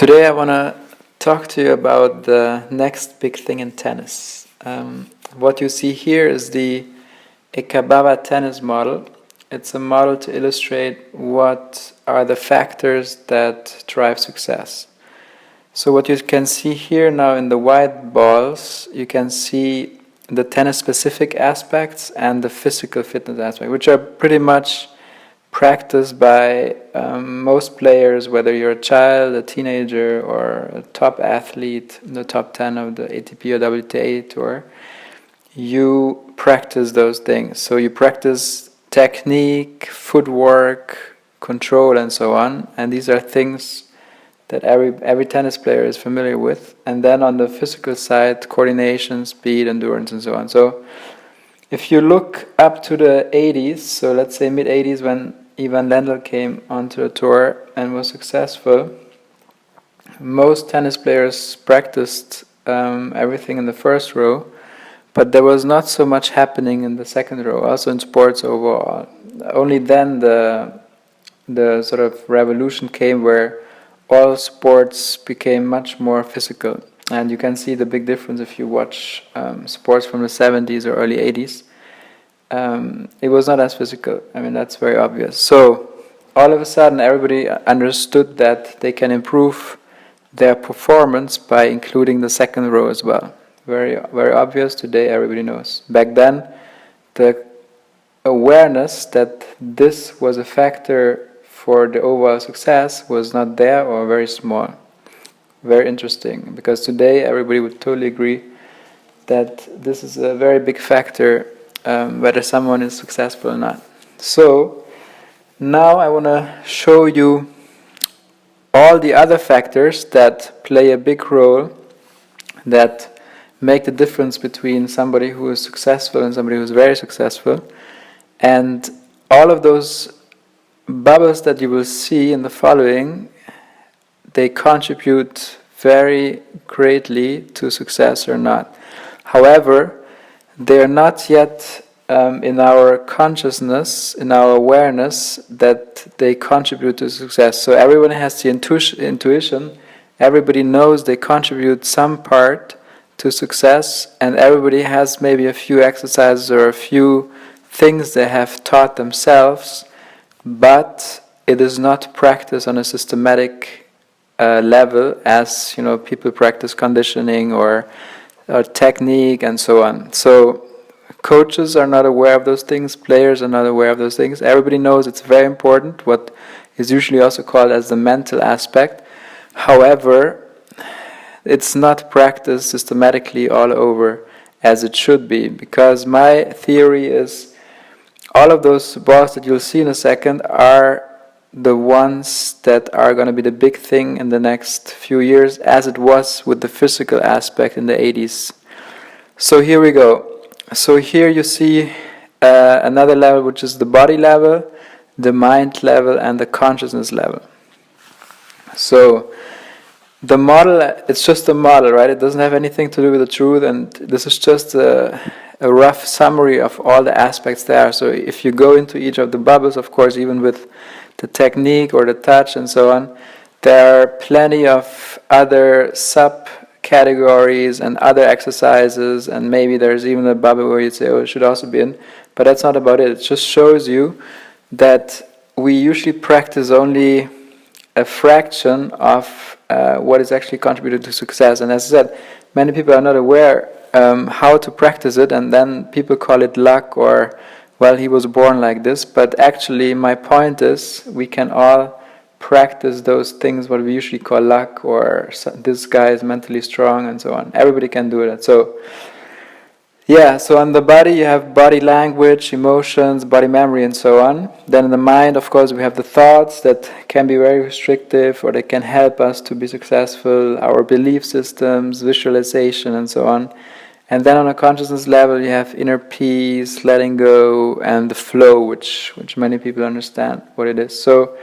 Today I want to talk to you about the next big thing in tennis. What you see here is the ekabhava tennis model. It's a model to illustrate what are the factors that drive success. So what you can see here now in the white balls, you can see the tennis-specific aspects and the physical fitness aspect, which are pretty much practiced by most players, whether you're a child, a teenager, or a top athlete in the top 10 of the ATP or WTA tour. You practice those things. So you practice technique, footwork, control, and so on. And these are things that every tennis player is familiar with. And then on the physical side, coordination, speed, endurance, and so on. So if you look up to the 80s, so let's say mid-80s when Ivan Lendl came onto the tour and was successful, most tennis players practiced everything in the first row, but there was not so much happening in the second row, also in sports overall. Only then the sort of revolution came where all sports became much more physical. And you can see the big difference if you watch sports from the 70s or early 80s. It was not as physical. I mean, that's very obvious. So all of a sudden, everybody understood that they can improve their performance by including the second row as well. Very, very obvious. Today, everybody knows. Back then, the awareness that this was a factor for the overall success was not there or very small. Very interesting, because today everybody would totally agree that this is a very big factor whether someone is successful or not. So now I want to show you all the other factors that play a big role, that make the difference between somebody who is successful and somebody who is very successful. And all of those bubbles that you will see in the following, they contribute very greatly to success or not. However, they are not yet in our consciousness, in our awareness, that they contribute to success. So everyone has the intuition, everybody knows they contribute some part to success, and everybody has maybe a few exercises or a few things they have taught themselves, but it is not practiced on a systematic level as people practice conditioning or technique and so on. So coaches are not aware of those things, players are not aware of those things. Everybody knows it's very important, what is usually also called as the mental aspect. However, it's not practiced systematically all over as it should be, because my theory is all of those balls that you'll see in a second are the ones that are going to be the big thing in the next few years, as it was with the physical aspect in the 80s. So here we go. So here you see another level, which is the body level, the mind level, and the consciousness level. So the model, it's just a model, right? It doesn't have anything to do with the truth, and this is just a rough summary of all the aspects there. So if you go into each of the bubbles, of course, even with the technique or the touch and so on, there are plenty of other subcategories and other exercises, and maybe there's even a bubble where you say, oh, it should also be in, but that's not about it. It just shows you that we usually practice only a fraction of what is actually contributed to success. And as I said, many people are not aware how to practice it, and then people call it luck or, well, he was born like this. But actually, my point is, we can all practice those things, what we usually call luck, or this guy is mentally strong, and so on. Everybody can do that. So, yeah, so on the body, you have body language, emotions, body memory, and so on. Then in the mind, of course, we have the thoughts that can be very restrictive, or they can help us to be successful, our belief systems, visualization, and so on. And then on a consciousness level, you have inner peace, letting go, and the flow, which many people understand what it is. So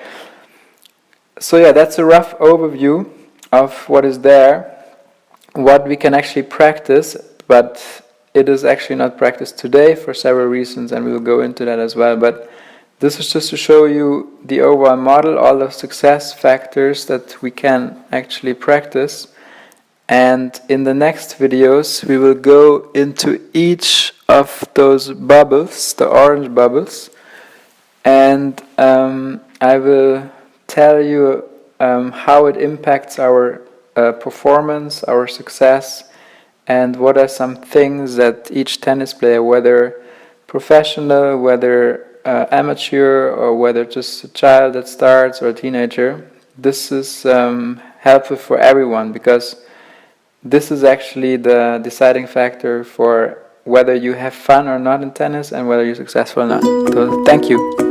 yeah, that's a rough overview of what is there, what we can actually practice, but it is actually not practiced today for several reasons, and we'll go into that as well. But This is just to show you the overall model, all the success factors that we can actually practice. And in the next videos, we will go into each of those bubbles, the orange bubbles, and I will tell you how it impacts our performance, our success, and what are some things that each tennis player, whether professional, whether amateur, or whether just a child that starts or a teenager, this is helpful for everyone, because this is actually the deciding factor for whether you have fun or not in tennis and whether you're successful or not. So thank you.